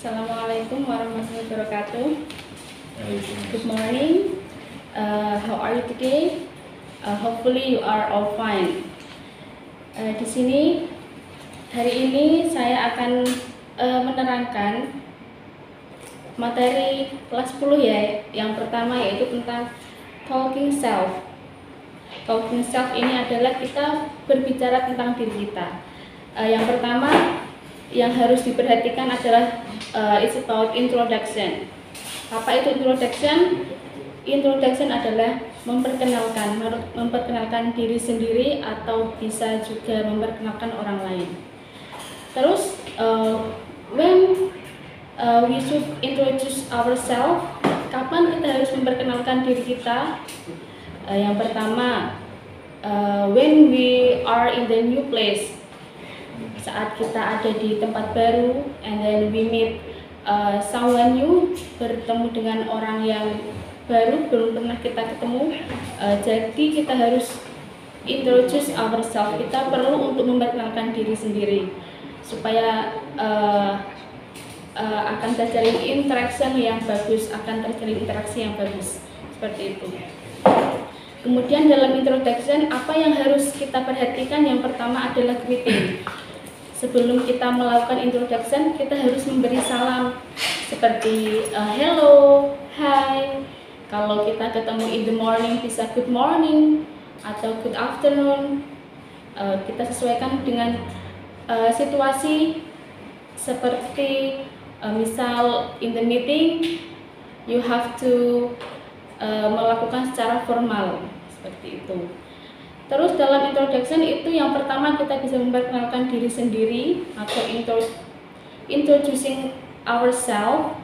Assalamualaikum warahmatullahi wabarakatuh. Good morning. How are you today? Hopefully you are all fine. Di sini hari ini saya akan menerangkan materi kelas 10 ya. Yang pertama yaitu tentang talking self. Talking self ini adalah kita berbicara tentang diri kita. Yang pertama yang harus diperhatikan adalah it's about introduction. Apa itu introduction? Introduction adalah memperkenalkan diri sendiri atau bisa juga memperkenalkan orang lain. Terus when we should introduce ourselves, kapan kita harus memperkenalkan diri kita? Yang pertama, when we are in the new place, saat kita ada di tempat baru, and then we meet someone new, bertemu dengan orang yang baru, belum pernah kita ketemu. Jadi kita harus introduce ourselves. Kita perlu untuk memperkenalkan diri sendiri supaya akan terjadi interaction yang bagus, akan terjadi interaksi yang bagus, seperti itu. Kemudian dalam introduction, apa yang harus kita perhatikan? Yang pertama adalah greeting. Sebelum kita melakukan introduction, kita harus memberi salam seperti hello, hi. Kalau kita ketemu in the morning bisa good morning atau good afternoon. Kita sesuaikan dengan situasi, seperti misal in the meeting you have to melakukan secara formal, seperti itu. Terus dalam introduction itu yang pertama kita bisa memperkenalkan diri sendiri atau introducing ourselves.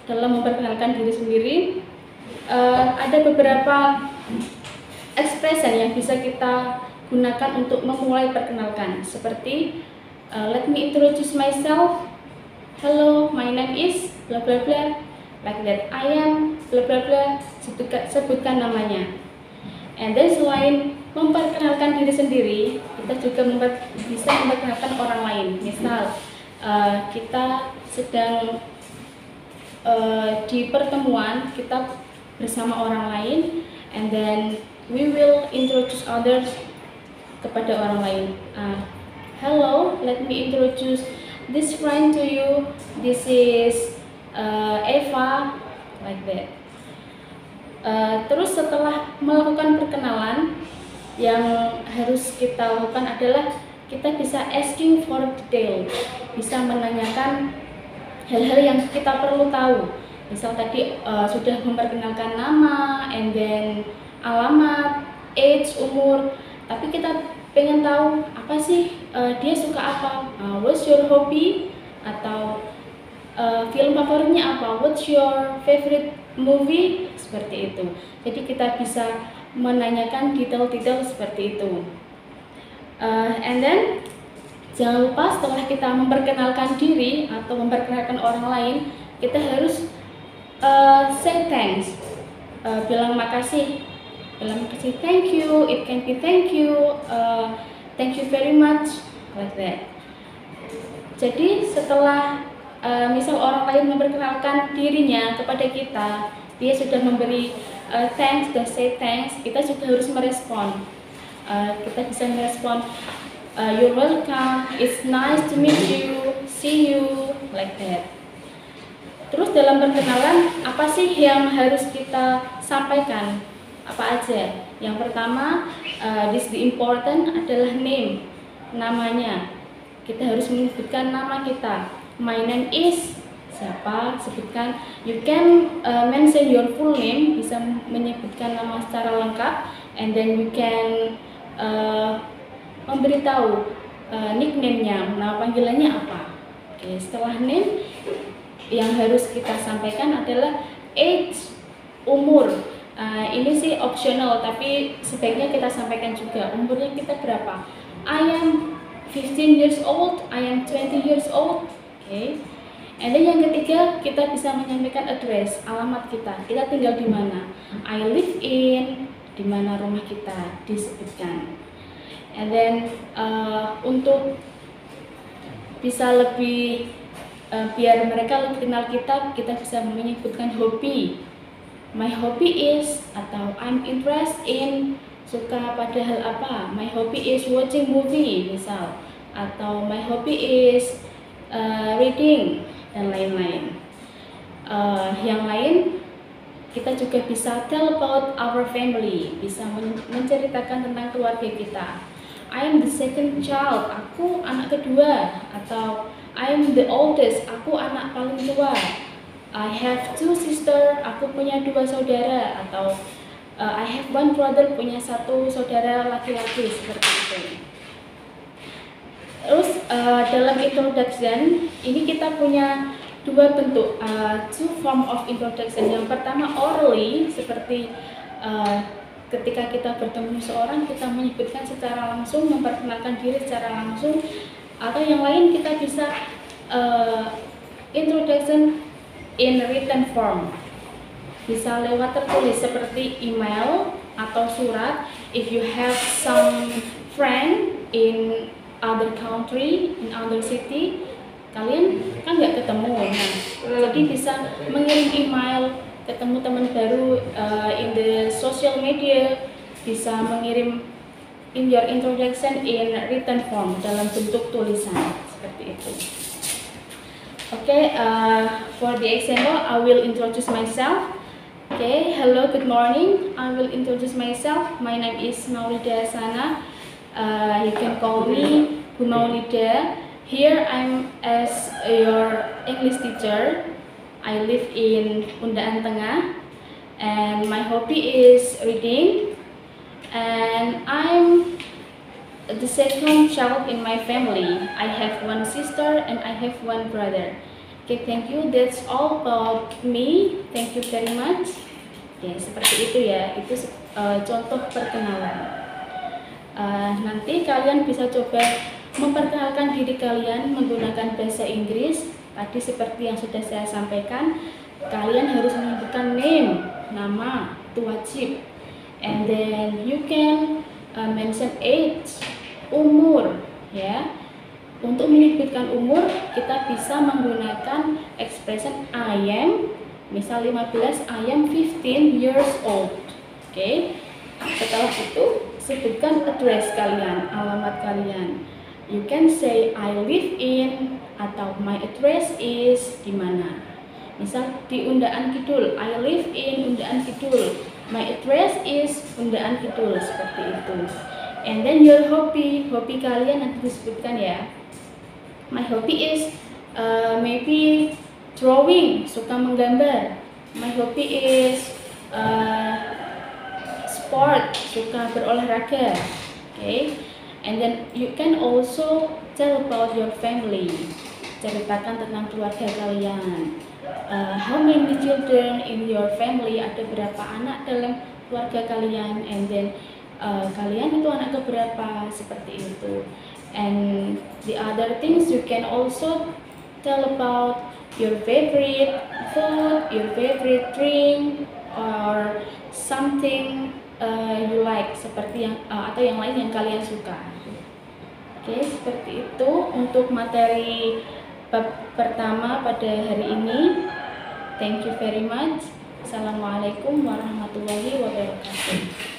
Dalam memperkenalkan diri sendiri ada beberapa expression yang bisa kita gunakan untuk memulai perkenalkan, seperti let me introduce myself. Hello, my name is bla bla bla, like that. I am bla bla bla, sebutkan namanya. And then selain memperkenalkan diri sendiri, kita juga bisa memperkenalkan orang lain. Misal kita sedang di pertemuan, kita bersama orang lain, and then we will introduce others kepada orang lain. Hello, let me introduce this friend to you. This is Eva, like that. Terus setelah melakukan perkenalan, yang harus kita lakukan adalah kita bisa asking for detail, bisa menanyakan hal-hal yang kita perlu tahu. Misal tadi sudah memperkenalkan nama, and then alamat, age, umur, tapi kita pengen tahu apa sih dia suka apa, what's your hobby, atau film favoritnya apa, what's your favorite movie, seperti itu. Jadi kita bisa menanyakan detail-detail seperti itu. And then jangan lupa setelah kita memperkenalkan diri atau memperkenalkan orang lain, kita harus say thanks, bilang makasih, thank you, it can be thank you very much, like that. Jadi setelah misal orang lain memperkenalkan dirinya kepada kita, dia sudah memberi thanks dan say thanks, kita juga harus merespon. Kita bisa merespon you're welcome, it's nice to meet you, see you, like that. Terus dalam perkenalan, apa sih yang harus kita sampaikan? Apa aja? Yang pertama, this the important adalah name, namanya. Kita harus menyebutkan nama kita. My name is, siapa, sebutkan. You can mention your full name, bisa menyebutkan nama secara lengkap, and then you can memberitahu nickname-nya, nama panggilannya apa. Oke, setelah name, yang harus kita sampaikan adalah age, umur. Ini sih optional, tapi sebaiknya kita sampaikan juga umurnya kita berapa. I am 15 years old, I am 20 years old. Oke. And then yang ketiga, kita bisa menyampaikan address, alamat kita. Kita tinggal di mana? I live in, di mana rumah kita disebutkan. And then untuk bisa lebih biar mereka lebih kenal kita bisa menyebutkan hobi. My hobby is, atau I'm interested in, suka pada hal apa. My hobby is watching movie misal, atau my hobby is reading, dan lain-lain. Yang lain, kita juga bisa tell about our family, bisa menceritakan tentang keluarga kita. I am the second child, aku anak kedua, atau I am the oldest, aku anak paling tua. I have two sister, aku punya 2 saudara, atau I have one brother, punya 1 saudara laki-laki, seperti itu. Terus dalam introduction ini kita punya 2 bentuk, 2 form of introduction. Yang pertama orally, seperti ketika kita bertemu seorang, kita menyebutkan secara langsung, memperkenalkan diri secara langsung. Atau yang lain kita bisa introduction in written form, bisa lewat tertulis seperti email atau surat. If you have some friend in other country, in other city, kalian kan nggak ketemu, nah jadi bisa mengirim email, ketemu teman baru in the social media, bisa mengirim in your introduction in written form, dalam bentuk tulisan seperti itu. Okay, for the example, I will introduce myself. Okay, hello, good morning. I will introduce myself. My name is Maulida Sana. You can call me Bu Maulida. Here I'm as your English teacher. I live in Undaan Tengah, and my hobby is reading. And I'm the second child in my family. I have 1 sister and I have 1 brother. Okay, thank you. That's all about me. Thank you very much. Oke, seperti itu ya. Itu contoh perkenalan. Nanti kalian bisa coba memperkenalkan diri kalian menggunakan bahasa Inggris. Tadi seperti yang sudah saya sampaikan, kalian harus menyebutkan name, nama, itu wajib. And then you can mention age, umur, ya. Untuk menyebutkan umur, kita bisa menggunakan expression I am, misal 15, I am 15 years old. Oke. Setelah itu, sebutkan address kalian, alamat kalian. You can say I live in, atau my address is di mana. Misal di Undaan Kidul, I live in Undaan Kidul. My address is Undaan Kidul, seperti itu. And then your hobby kalian nanti disebutkan ya. My hobby is maybe drawing, suka menggambar. My hobby is sport, suka berolahraga. Okay. And then you can also tell about your family, ceritakan tentang keluarga kalian. How many children in your family, ada berapa anak dalam keluarga kalian, and then kalian itu anak keberapa, seperti itu. And the other things, you can also tell about your favorite food, your favorite drink, or something you like, seperti yang atau yang lain yang kalian suka. Oke, seperti itu untuk materi pertama pada hari ini. Thank you very much. Assalamualaikum warahmatullahi wabarakatuh.